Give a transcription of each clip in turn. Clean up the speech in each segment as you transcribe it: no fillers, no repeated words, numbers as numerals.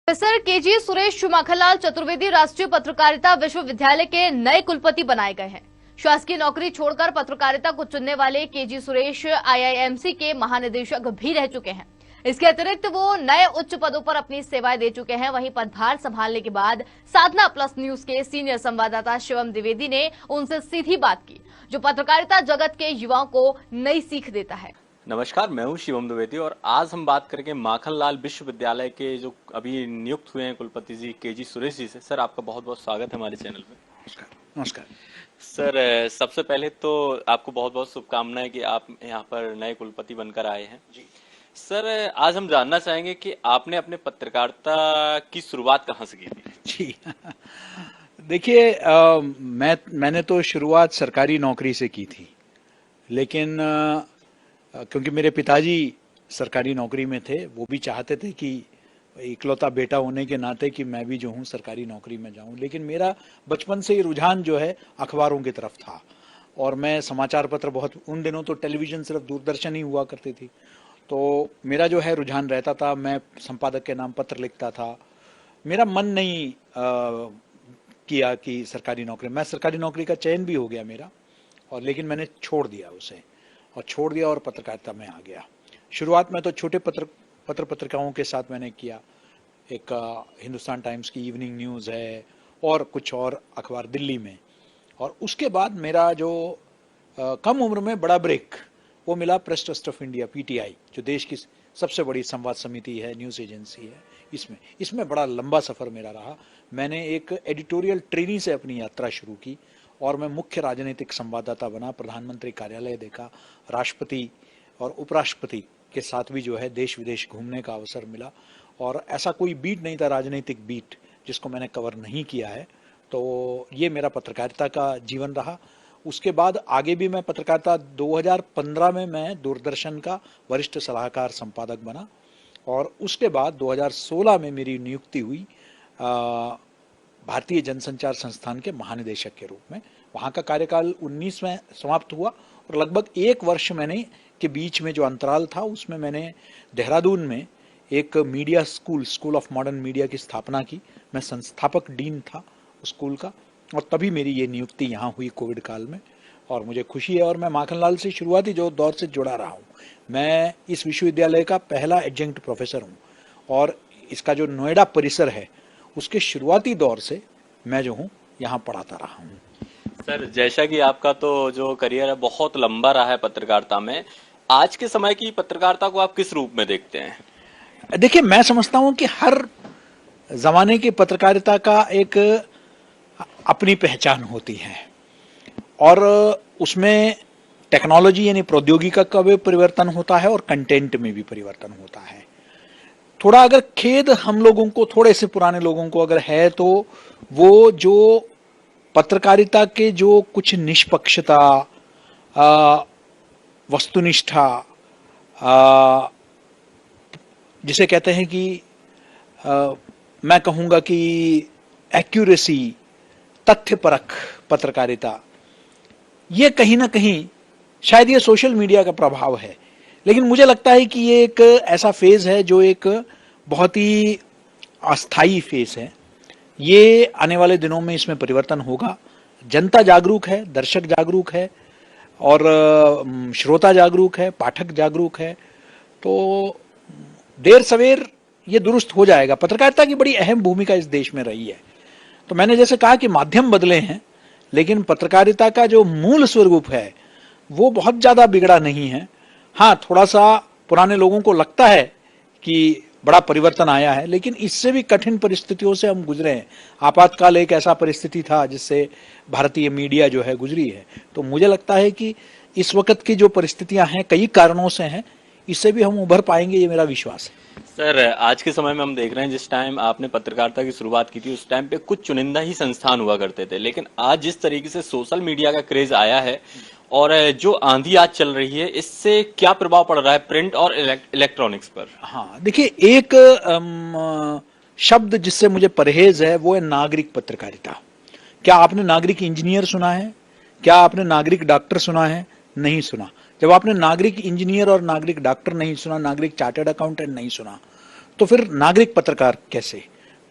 Professor KG Suresh Makhanlal Chaturvedi राष्ट्रीय पत्रकारिता विश्वविद्यालय के नए कुलपति बनाए गए हैं। शासकीय नौकरी छोड़कर पत्रकारिता को चुनने वाले केजी सुरेश आईआईएमसी के महानिदेशक भी रह चुके हैं। इसके अतिरिक्त वो नए उच्च पदों पर अपनी सेवाएं दे चुके हैं। वहीं पदभार संभालने के बाद साधना प्लस न्यूज के सीनियर संवाददाता शिवम द्विवेदी ने उनसे सीधी बात की, जो पत्रकारिता जगत के युवाओं को नई सीख देता है। नमस्कार, मैं हूं शिवम द्विवेदी और आज हम बात करेंगे माखनलाल विश्वविद्यालय के जो अभी नियुक्त हुए हैं कुलपति जी केजी सुरेश जी से। सर, आपका बहुत बहुत स्वागत है हमारे चैनल पे। नमस्कार। नमस्कार सर, सबसे पहले तो आपको बहुत बहुत शुभकामनाएं कि आप यहाँ पर नए कुलपति बनकर आए हैं जी। सर, आज हम जानना चाहेंगे कि आपने अपने पत्रकारिता की शुरुआत कहाँ से की थी? जी देखिए, मैंने तो शुरुआत सरकारी नौकरी से की थी, लेकिन क्योंकि मेरे पिताजी सरकारी नौकरी में थे, वो भी चाहते थे कि इकलौता बेटा होने के नाते कि मैं भी जो हूँ सरकारी नौकरी में जाऊँ। लेकिन मेरा बचपन से ही रुझान जो है अखबारों की तरफ था और मैं समाचार पत्र बहुत, उन दिनों तो टेलीविज़न सिर्फ दूरदर्शन ही हुआ करती थी, तो मेरा जो है रुझान रहता था। मैं संपादक के नाम पत्र लिखता था। मेरा मन नहीं किया कि सरकारी नौकरी, मैं सरकारी नौकरी का चयन भी हो गया मेरा, और लेकिन मैंने छोड़ दिया उसे और पत्रकारिता में आ गया। शुरुआत में तो छोटे पत्रिकाओं के साथ मैंने किया। एक हिंदुस्तान टाइम्स की इवनिंग न्यूज़ है और कुछ और अखबार दिल्ली में। और उसके बाद मेरा जो कम उम्र में बड़ा ब्रेक वो मिला press trust of India, PTI, जो देश की सबसे बड़ी संवाद समिति है, न्यूज़ एजेंसी है। इसमें बड़ा लंबा सफ़र मेरा रहा। मैंने एक एडिटोरियल ट्रेनी से अपनी यात्रा शुरू की और मैं मुख्य राजनीतिक संवाददाता बना। प्रधानमंत्री कार्यालय देखा, राष्ट्रपति और उपराष्ट्रपति के साथ भी जो है देश विदेश घूमने का अवसर मिला, और ऐसा कोई बीट नहीं था, राजनीतिक बीट, जिसको मैंने कवर नहीं किया है। तो ये मेरा पत्रकारिता का जीवन रहा। उसके बाद आगे भी मैं पत्रकारिता 2015 में मैं दूरदर्शन का वरिष्ठ सलाहकार संपादक बना, और उसके बाद 2016 में मेरी नियुक्ति हुई भारतीय जनसंचार संस्थान के महानिदेशक के रूप में। वहाँ का कार्यकाल 19 में समाप्त हुआ और लगभग एक वर्ष मैंने के बीच में जो अंतराल था उसमें मैंने देहरादून में एक media school of modern media की स्थापना की। मैं संस्थापक डीन था उस स्कूल का, और तभी मेरी ये नियुक्ति यहाँ हुई कोविड काल में, और मुझे खुशी है। और मैं माखनलाल से शुरुआती जो दौर से जुड़ा रहा हूँ। मैं इस विश्वविद्यालय का पहला एडजंक्ट प्रोफेसर हूँ, और इसका जो नोएडा परिसर है उसके शुरुआती दौर से मैं जो हूँ यहाँ पढ़ाता रहा हूँ। सर, जैसा कि आपका तो जो करियर है बहुत लंबा रहा है पत्रकारिता में, आज के समय की पत्रकारिता को आप किस रूप में देखते हैं? देखिए, मैं समझता हूँ कि हर जमाने की पत्रकारिता का एक अपनी पहचान होती है, और उसमें टेक्नोलॉजी यानी प्रौद्योगिकी का भी परिवर्तन होता है और कंटेंट में भी परिवर्तन होता है। थोड़ा अगर खेद हम लोगों को, थोड़े से पुराने लोगों को अगर है, तो वो जो पत्रकारिता के जो कुछ निष्पक्षता, वस्तुनिष्ठा, जिसे कहते हैं कि मैं कहूँगा कि एक्यूरेसी, तथ्यपरक पत्रकारिता, ये कहीं ना कहीं शायद ये सोशल मीडिया का प्रभाव है। लेकिन मुझे लगता है कि ये एक ऐसा फेज है जो एक बहुत ही अस्थाई फेज है। ये आने वाले दिनों में इसमें परिवर्तन होगा। जनता जागरूक है, दर्शक जागरूक है, और श्रोता जागरूक है, पाठक जागरूक है, तो देर सवेर ये दुरुस्त हो जाएगा। पत्रकारिता की बड़ी अहम भूमिका इस देश में रही है। तो मैंने जैसे कहा कि माध्यम बदले हैं, लेकिन पत्रकारिता का जो मूल स्वरूप है वो बहुत ज़्यादा बिगड़ा नहीं है। हाँ, थोड़ा सा पुराने लोगों को लगता है कि बड़ा परिवर्तन आया है, लेकिन इससे भी कठिन परिस्थितियों से हम गुजरे हैं। आपातकाल एक ऐसा परिस्थिति था जिससे भारतीय मीडिया जो है गुजरी है। तो मुझे लगता है कि इस वक्त की जो परिस्थितियां हैं कई कारणों से हैं, इससे भी हम उभर पाएंगे, ये मेरा विश्वास है। सर, आज के समय में हम देख रहे हैं, जिस टाइम आपने पत्रकारिता की शुरुआत की थी उस टाइम पे कुछ चुनिंदा ही संस्थान हुआ करते थे, लेकिन आज जिस तरीके से सोशल मीडिया का क्रेज आया है और जो आंधी आज चल रही है, इससे क्या प्रभाव पड़ रहा है प्रिंट और इलेक्ट्रॉनिक्स पर? हाँ, देखिए, एक शब्द जिससे मुझे परहेज है वो है नागरिक पत्रकारिता। क्या आपने नागरिक इंजीनियर सुना है? क्या आपने नागरिक डॉक्टर सुना है? नहीं सुना। जब आपने नागरिक इंजीनियर और नागरिक डॉक्टर नहीं सुना, नागरिक चार्टर्ड अकाउंटेंट नहीं सुना, तो फिर नागरिक पत्रकार कैसे?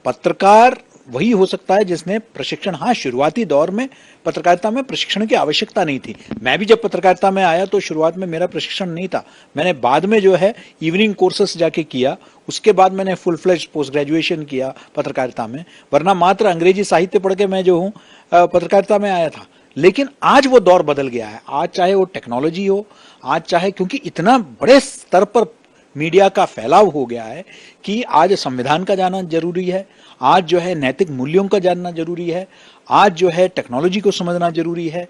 पत्रकार वही हो सकता है जिसने प्रशिक्षण, हाँ शुरुआती दौर में पत्रकारिता में प्रशिक्षण की आवश्यकता नहीं थी। मैं भी जब पत्रकारिता में आया तो शुरुआत में मेरा प्रशिक्षण नहीं था, मैंने बाद में जो है इवनिंग कोर्सेस जाके किया, उसके बाद मैंने फुल फ्लेज पोस्ट ग्रेजुएशन किया पत्रकारिता में, वरना मात्र अंग्रेजी साहित्य पढ़ के मैं जो हूँ पत्रकारिता में आया था। लेकिन आज वो दौर बदल गया है, आज चाहे वो टेक्नोलॉजी हो, आज चाहे, क्योंकि इतना बड़े स्तर पर मीडिया का फैलाव हो गया है कि आज संविधान का जानना जरूरी है, आज जो है नैतिक मूल्यों का जानना जरूरी है, आज जो है टेक्नोलॉजी को समझना जरूरी है।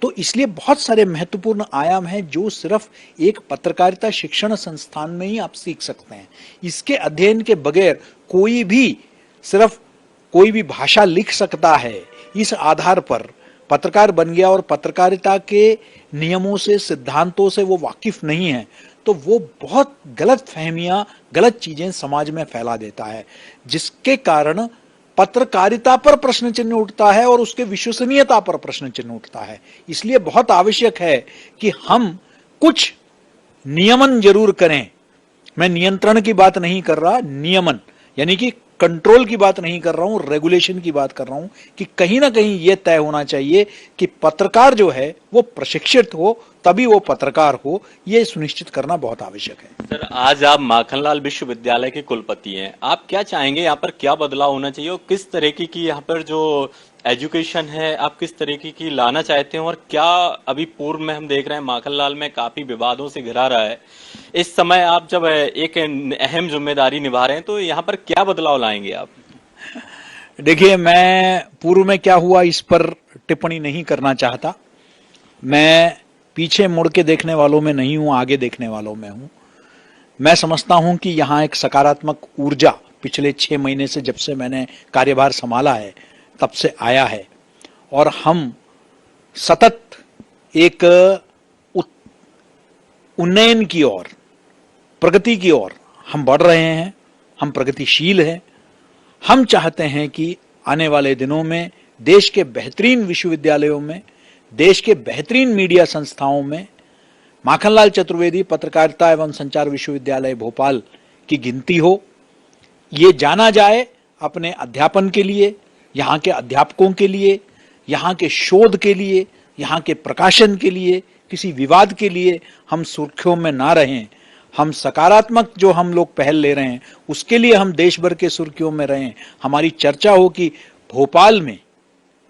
तो इसलिए बहुत सारे महत्वपूर्ण आयाम हैं जो सिर्फ एक पत्रकारिता शिक्षण संस्थान में ही आप सीख सकते हैं। इसके अध्ययन के बगैर कोई भी भाषा लिख सकता है, इस आधार पर पत्रकार बन गया और पत्रकारिता के नियमों से, सिद्धांतों से वो वाकिफ नहीं है, तो वो बहुत गलत फहमियां, गलत चीजें समाज में फैला देता है, जिसके कारण पत्रकारिता पर प्रश्न चिन्ह उठता है और उसके विश्वसनीयता पर प्रश्न चिन्ह उठता है। इसलिए बहुत आवश्यक है कि हम कुछ नियमन जरूर करें। मैं नियंत्रण की बात नहीं कर रहा, नियमन यानी कि कंट्रोल की बात नहीं कर रहा हूं, रेगुलेशन की बात कर रहा हूं कि कहीं ना कहीं यह तय होना चाहिए कि पत्रकार जो है वो प्रशिक्षित हो, तभी वो पत्रकार हो, ये सुनिश्चित करना बहुत आवश्यक है। सर, आज आप माखनलाल विश्वविद्यालय के कुलपति हैं, आप क्या चाहेंगे, यहाँ पर क्या बदलाव होना चाहिए और किस तरीके की यहाँ पर जो एजुकेशन है आप किस तरीके की लाना चाहते हैं? और क्या अभी पूर्व में हम देख रहे हैं माखनलाल में काफी विवादों से घिरा रहा है, इस समय आप जब एक अहम जिम्मेदारी निभा रहे हैं तो यहाँ पर क्या बदलाव लाएंगे आप? देखिए, मैं पूर्व में क्या हुआ इस पर टिप्पणी नहीं करना चाहता। मैं पीछे मुड़ के देखने वालों में नहीं हूं, आगे देखने वालों में हूं। मैं समझता हूं कि यहाँ एक सकारात्मक ऊर्जा पिछले 6 महीने से, जब से मैंने कार्यभार संभाला है तब से आया है, और हम सतत एक उन्नयन की ओर, प्रगति की ओर हम बढ़ रहे हैं, हम प्रगतिशील हैं। हम चाहते हैं कि आने वाले दिनों में देश के बेहतरीन विश्वविद्यालयों में, देश के बेहतरीन मीडिया संस्थाओं में माखनलाल चतुर्वेदी पत्रकारिता एवं संचार विश्वविद्यालय भोपाल की गिनती हो। ये जाना जाए अपने अध्यापन के लिए, यहाँ के अध्यापकों के लिए, यहाँ के शोध के लिए, यहाँ के प्रकाशन के लिए, किसी विवाद के लिए हम सुर्खियों में ना रहें। हम सकारात्मक जो हम लोग पहल ले रहे हैं उसके लिए हम देश भर के सुर्खियों में रहें। हमारी चर्चा हो कि भोपाल में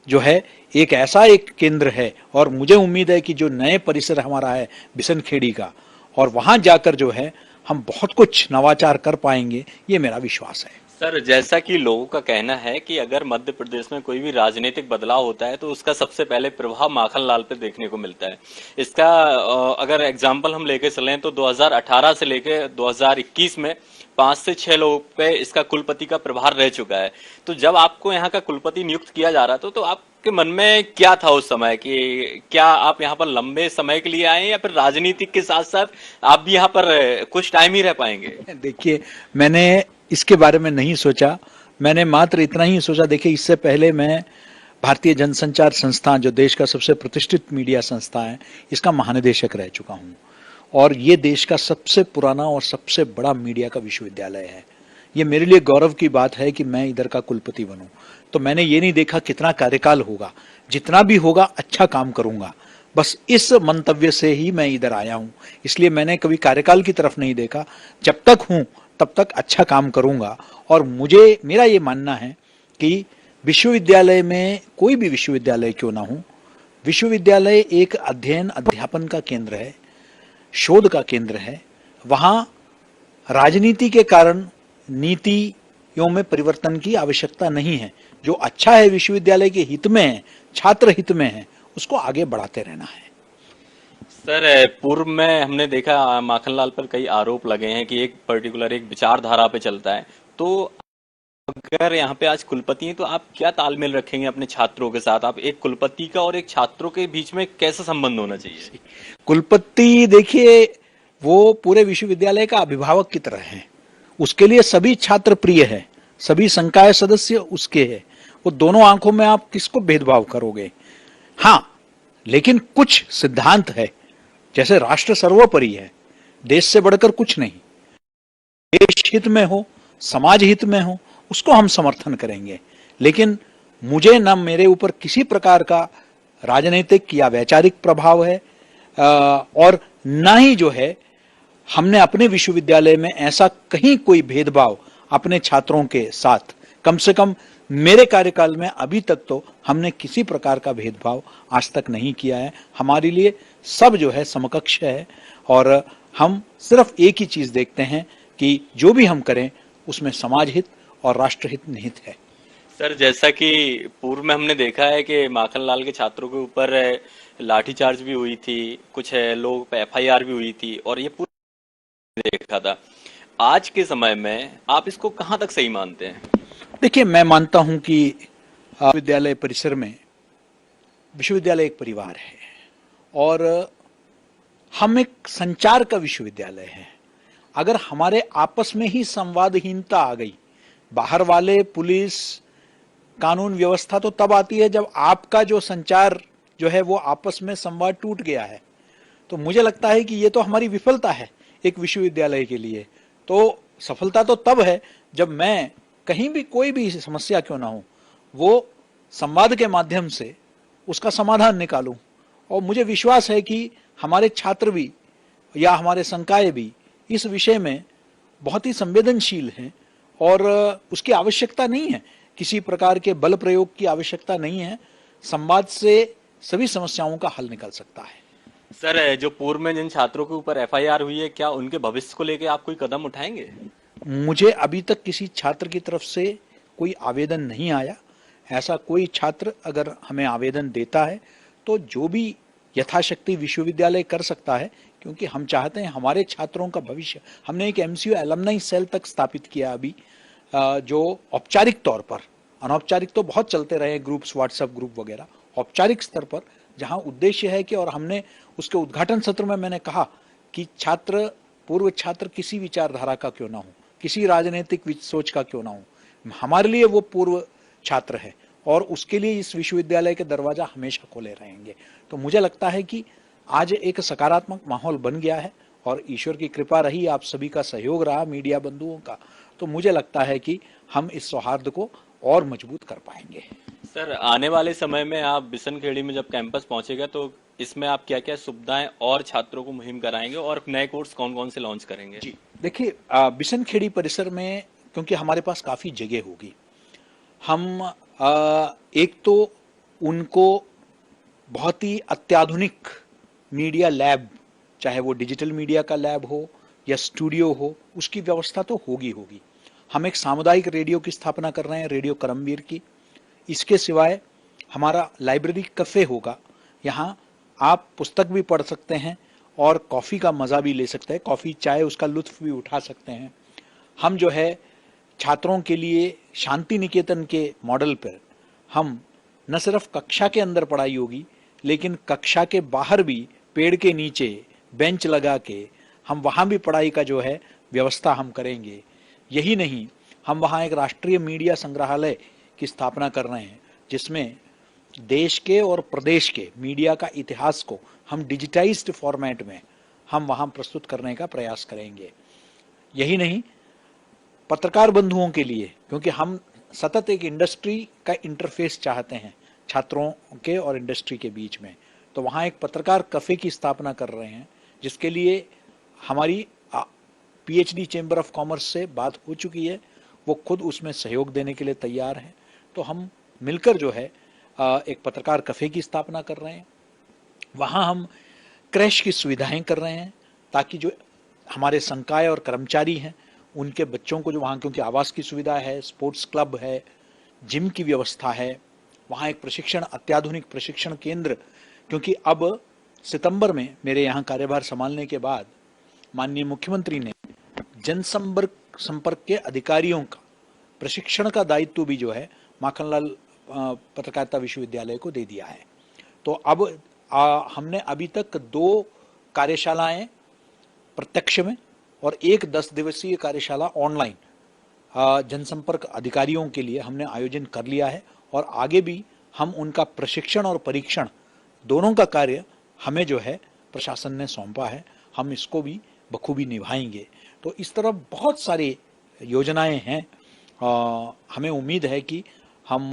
जो है एक ऐसा एक केंद्र है, और मुझे उम्मीद है कि जो नए परिसर हमारा है बिसनखेड़ी का, और वहां जाकर जो है हम बहुत कुछ नवाचार कर पाएंगे, ये मेरा विश्वास है। सर, जैसा कि लोगों का कहना है कि अगर मध्य प्रदेश में कोई भी राजनीतिक बदलाव होता है तो उसका सबसे पहले प्रभाव माखनलाल पे देखने को मिलता है। इसका अगर एग्जांपल हम लेके चलें तो 2018 से लेके 2021 में 5 से 6 लोगों पे इसका कुलपति का प्रभार रह चुका है। तो जब आपको यहाँ का कुलपति नियुक्त किया जा रहा था तो आपके मन में क्या था उस समय कि क्या आप यहाँ पर लंबे समय के लिए आए या फिर राजनीतिक के साथ साथ आप भी यहाँ पर कुछ टाइम ही रह पाएंगे? देखिए, मैंने इसके बारे में नहीं सोचा, मैंने मात्र इतना ही सोचा। देखिए, इससे पहले मैं भारतीय जनसंचार संस्थान, जो देश का सबसे प्रतिष्ठित मीडिया संस्था है, इसका महानिदेशक रह चुका हूं, और ये देश का सबसे पुराना और सबसे बड़ा मीडिया का विश्वविद्यालय है। ये मेरे लिए गौरव की बात है कि मैं इधर का कुलपति बनूं। तो मैंने ये नहीं देखा कितना कार्यकाल होगा, जितना भी होगा अच्छा काम करूंगा, बस इस मंतव्य से ही मैं इधर आया हूं। इसलिए मैंने कभी कार्यकाल की तरफ नहीं देखा। जब तक हूं तब तक अच्छा काम करूंगा। और मेरा ये मानना है कि विश्वविद्यालय में, कोई भी विश्वविद्यालय क्यों ना हो, विश्वविद्यालय एक अध्ययन अध्यापन का केंद्र है, शोध का केंद्र है। वहां राजनीति के कारण नीतियों में परिवर्तन की आवश्यकता नहीं है। जो अच्छा है विश्वविद्यालय के हित में है, छात्र हित में है, उसको आगे बढ़ाते रहना है। सर, पूर्व में हमने देखा माखनलाल पर कई आरोप लगे हैं कि एक पर्टिकुलर एक विचारधारा पे चलता है। तो अगर यहाँ पे आज कुलपति हैं तो आप क्या तालमेल रखेंगे अपने छात्रों के साथ? आप एक कुलपति का और एक छात्रों के बीच में कैसा संबंध होना चाहिए? कुलपति, देखिए, वो पूरे विश्वविद्यालय का अभिभावक की तरह है। उसके लिए सभी छात्र प्रिय है, सभी संकाय सदस्य उसके है। वो दोनों आंखों में आप किसको भेदभाव करोगे? हाँ, लेकिन कुछ सिद्धांत है, जैसे राष्ट्र सर्वोपरि है, देश से बढ़कर कुछ नहीं। देश हित में हो, समाज हित में हो, उसको हम समर्थन करेंगे। लेकिन मुझे न मेरे ऊपर किसी प्रकार का राजनीतिक या वैचारिक प्रभाव है और न ही जो है हमने अपने विश्वविद्यालय में ऐसा कहीं कोई भेदभाव अपने छात्रों के साथ, कम से कम मेरे कार्यकाल में अभी तक तो हमने किसी प्रकार का भेदभाव आज तक नहीं किया है। हमारे लिए सब जो है समकक्ष है और हम सिर्फ एक ही चीज देखते हैं कि जो भी हम करें उसमें समाज हित और राष्ट्रहित निहित है। सर, जैसा कि पूर्व में हमने देखा है कि माखनलाल के छात्रों के ऊपर लाठीचार्ज भी हुई थी, कुछ लोग पे एफआईआर भी हुई थी और ये पूरा देखा था। आज के समय में आप इसको कहां तक सही मानते हैं? देखिए, मैं मानता हूं कि विश्वविद्यालय परिसर में विश्वविद्यालय एक परिवार है और हम एक संचार का विश्वविद्यालय है। अगर हमारे आपस में ही संवादहीनता आ गई, बाहर वाले पुलिस कानून व्यवस्था तो तब आती है जब आपका जो संचार जो है वो आपस में संवाद टूट गया है। तो मुझे लगता है कि ये तो हमारी विफलता है एक विश्वविद्यालय के लिए। तो सफलता तो तब है जब मैं कहीं भी कोई भी समस्या क्यों ना हो वो संवाद के माध्यम से उसका समाधान निकालूं। और मुझे विश्वास है कि हमारे छात्र भी या हमारे संकाय भी इस विषय में बहुत ही संवेदनशील हैं और उसकी आवश्यकता नहीं है, किसी प्रकार के बल प्रयोग की आवश्यकता नहीं है। संवाद से सभी समस्याओं का हल निकल सकता है। सर, जो पूर्व में जिन छात्रों के ऊपर एफआईआर हुई है, क्या उनके भविष्य को लेकर आप कोई कदम उठाएंगे? मुझे अभी तक किसी छात्र की तरफ से कोई आवेदन नहीं आया। ऐसा कोई छात्र अगर हमें आवेदन देता है तो जो भी यथाशक्ति विश्वविद्यालय कर सकता है, क्योंकि हम चाहते हैं हमारे छात्रों का भविष्य। हमने एक एमसीयू एलमनाई सेल तक स्थापित किया अभी, जो औपचारिक तौर पर, अनौपचारिक तो बहुत चलते रहे ग्रुप्स, व्हाट्सएप ग्रुप वगैरह, औपचारिक स्तर पर जहां उद्देश्य है कि, और हमने उसके उद्घाटन सत्र में मैंने कहा कि छात्र, पूर्व छात्र किसी विचारधारा का क्यों ना हो, किसी राजनीतिक सोच का क्यों ना हो, हमारे लिए वो पूर्व छात्र है और उसके लिए इस विश्वविद्यालय के दरवाजा हमेशा खोले रहेंगे। तो मुझे लगता है कि आज एक सकारात्मक माहौल बन गया है और ईश्वर की कृपा रही, आप सभी का सहयोग रहा, मीडिया बंधुओं का, तो मुझे लगता है कि हम इस सौहार्द को और मजबूत कर पाएंगे। सर, आने वाले समय में आप बिशनखेड़ी में जब कैंपस पहुंचेगा तो इसमें आप क्या क्या सुविधाएं और छात्रों को मुहिम कराएंगे और नए कोर्स कौन कौन से लॉन्च करेंगे? जी देखिए, बिशनखेड़ी परिसर में क्योंकि हमारे पास काफी जगह होगी, हम एक तो उनको बहुत ही अत्याधुनिक मीडिया लैब, चाहे वो डिजिटल मीडिया का लैब हो या स्टूडियो हो, उसकी व्यवस्था तो होगी। हम एक सामुदायिक रेडियो की स्थापना कर रहे हैं, रेडियो करमवीर की। इसके सिवाय हमारा लाइब्रेरी कैफे होगा, यहाँ आप पुस्तक भी पढ़ सकते हैं और कॉफ़ी का मज़ा भी ले सकते हैं, कॉफ़ी चाय उसका लुत्फ भी उठा सकते हैं। हम जो है छात्रों के लिए शांति निकेतन के मॉडल पर हम न सिर्फ कक्षा के अंदर पढ़ाई होगी, लेकिन कक्षा के बाहर भी पेड़ के नीचे बेंच लगा के हम वहाँ भी पढ़ाई का जो है व्यवस्था हम करेंगे। यही नहीं, हम वहाँ एक राष्ट्रीय मीडिया संग्रहालय की स्थापना कर रहे हैं, जिसमें देश के और प्रदेश के मीडिया का इतिहास को हम डिजिटाइज्ड फॉर्मेट में हम वहाँ प्रस्तुत करने का प्रयास करेंगे। यही नहीं, पत्रकार बंधुओं के लिए, क्योंकि हम सतत एक इंडस्ट्री का इंटरफेस चाहते हैं छात्रों के और इंडस्ट्री के बीच में, तो वहाँ एक पत्रकार कैफे की स्थापना कर रहे हैं, जिसके लिए हमारी पीएचडी चेंबर ऑफ कॉमर्स से बात हो चुकी है, वो खुद उसमें सहयोग देने के लिए तैयार हैं। तो हम मिलकर जो है एक पत्रकार कैफे की स्थापना कर रहे हैं। वहाँ हम क्रैश की सुविधाएं कर रहे हैं, ताकि जो हमारे संकाय और कर्मचारी हैं उनके बच्चों को जो वहाँ, क्योंकि आवास की सुविधा है, स्पोर्ट्स क्लब है, जिम की व्यवस्था है, वहाँ एक प्रशिक्षण, अत्याधुनिक प्रशिक्षण केंद्र, क्योंकि अब सितंबर में मेरे यहाँ कार्यभार संभालने के बाद माननीय मुख्यमंत्री ने जनसंपर्क के अधिकारियों का प्रशिक्षण का दायित्व भी जो है माखनलाल पत्रकारिता विश्वविद्यालय को दे दिया है। तो अब हमने अभी तक 2 कार्यशालाएं प्रत्यक्ष में और 1 10 दिवसीय कार्यशाला ऑनलाइन जनसंपर्क अधिकारियों के लिए हमने आयोजन कर लिया है और आगे भी हम उनका प्रशिक्षण और परीक्षण दोनों का कार्य हमें जो है प्रशासन ने सौंपा है, हम इसको भी बखूबी निभाएंगे। तो इस तरह बहुत सारी योजनाएं हैं हमें उम्मीद है कि हम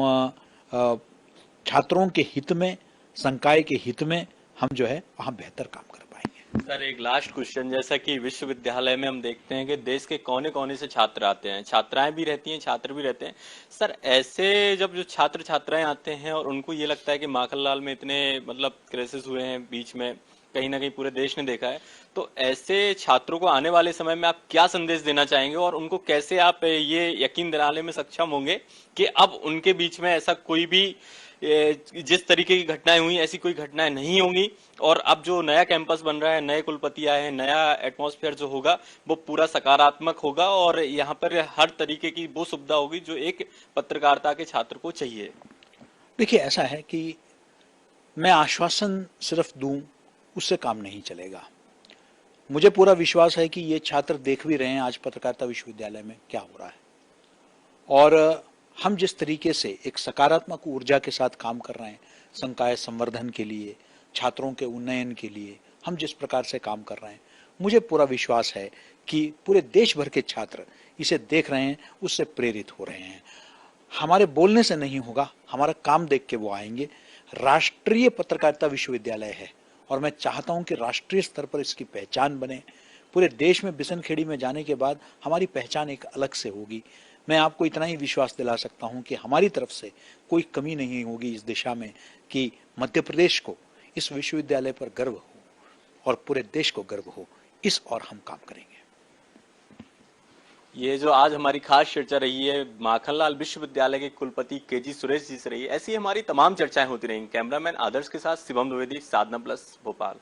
छात्रों के हित में, संकाय के हित में हम जो है वहाँ बेहतर काम कर पाएंगे। सर एक लास्ट क्वेश्चन, जैसा कि विश्वविद्यालय में हम देखते हैं कि देश के कोने कोने से छात्र आते हैं, छात्राएं भी रहती हैं, छात्र भी रहते हैं। सर ऐसे जब जो छात्र छात्राएं आते हैं और उनको ये लगता है कि माखनलाल में इतने मतलब क्राइसिस हुए हैं बीच में, कहीं ना कहीं पूरे देश ने देखा है, तो ऐसे छात्रों को आने वाले समय में आप क्या संदेश देना चाहेंगे और उनको कैसे आप ये यकीन दिलाने में सक्षम होंगे कि अब उनके बीच में ऐसा कोई भी जिस तरीके की घटनाएं हुई ऐसी कोई घटनाएं नहीं होंगी, और अब जो नया कैंपस बन रहा है, नए कुलपति आए हैं, नया एटमॉस्फेयर जो होगा वो पूरा सकारात्मक होगा और यहाँ पर हर तरीके की वो सुविधा होगी जो एक पत्रकारिता के छात्र को चाहिए। देखिए ऐसा है कि मैं आश्वासन सिर्फ दूं उससे काम नहीं चलेगा। मुझे पूरा विश्वास है कि ये छात्र देख भी रहे हैं आज पत्रकारिता विश्वविद्यालय में क्या हो रहा है, और हम जिस तरीके से एक सकारात्मक ऊर्जा के साथ काम कर रहे हैं संकाय संवर्धन के लिए, छात्रों के उन्नयन के लिए, हम जिस प्रकार से काम कर रहे हैं, मुझे पूरा विश्वास है कि पूरे देश भर के छात्र इसे देख रहे हैं, उससे प्रेरित हो रहे हैं। हमारे बोलने से नहीं होगा, हमारा काम देख के वो आएंगे। राष्ट्रीय पत्रकारिता विश्वविद्यालय है और मैं चाहता हूं कि राष्ट्रीय स्तर पर इसकी पहचान बने। पूरे देश में बिसनखेड़ी में जाने के बाद हमारी पहचान एक अलग से होगी। मैं आपको इतना ही विश्वास दिला सकता हूं कि हमारी तरफ से कोई कमी नहीं होगी इस दिशा में कि मध्य प्रदेश को इस विश्वविद्यालय पर गर्व हो और पूरे देश को गर्व हो, इस और हम काम करेंगे। ये जो आज हमारी खास चर्चा रही है माखनलाल विश्वविद्यालय के कुलपति केजी सुरेश जी से रही है, ऐसी हमारी तमाम चर्चाएं होती रहेंगी। कैमरामैन आदर्श के साथ शिवम द्विवेदी, साधना प्लस, भोपाल।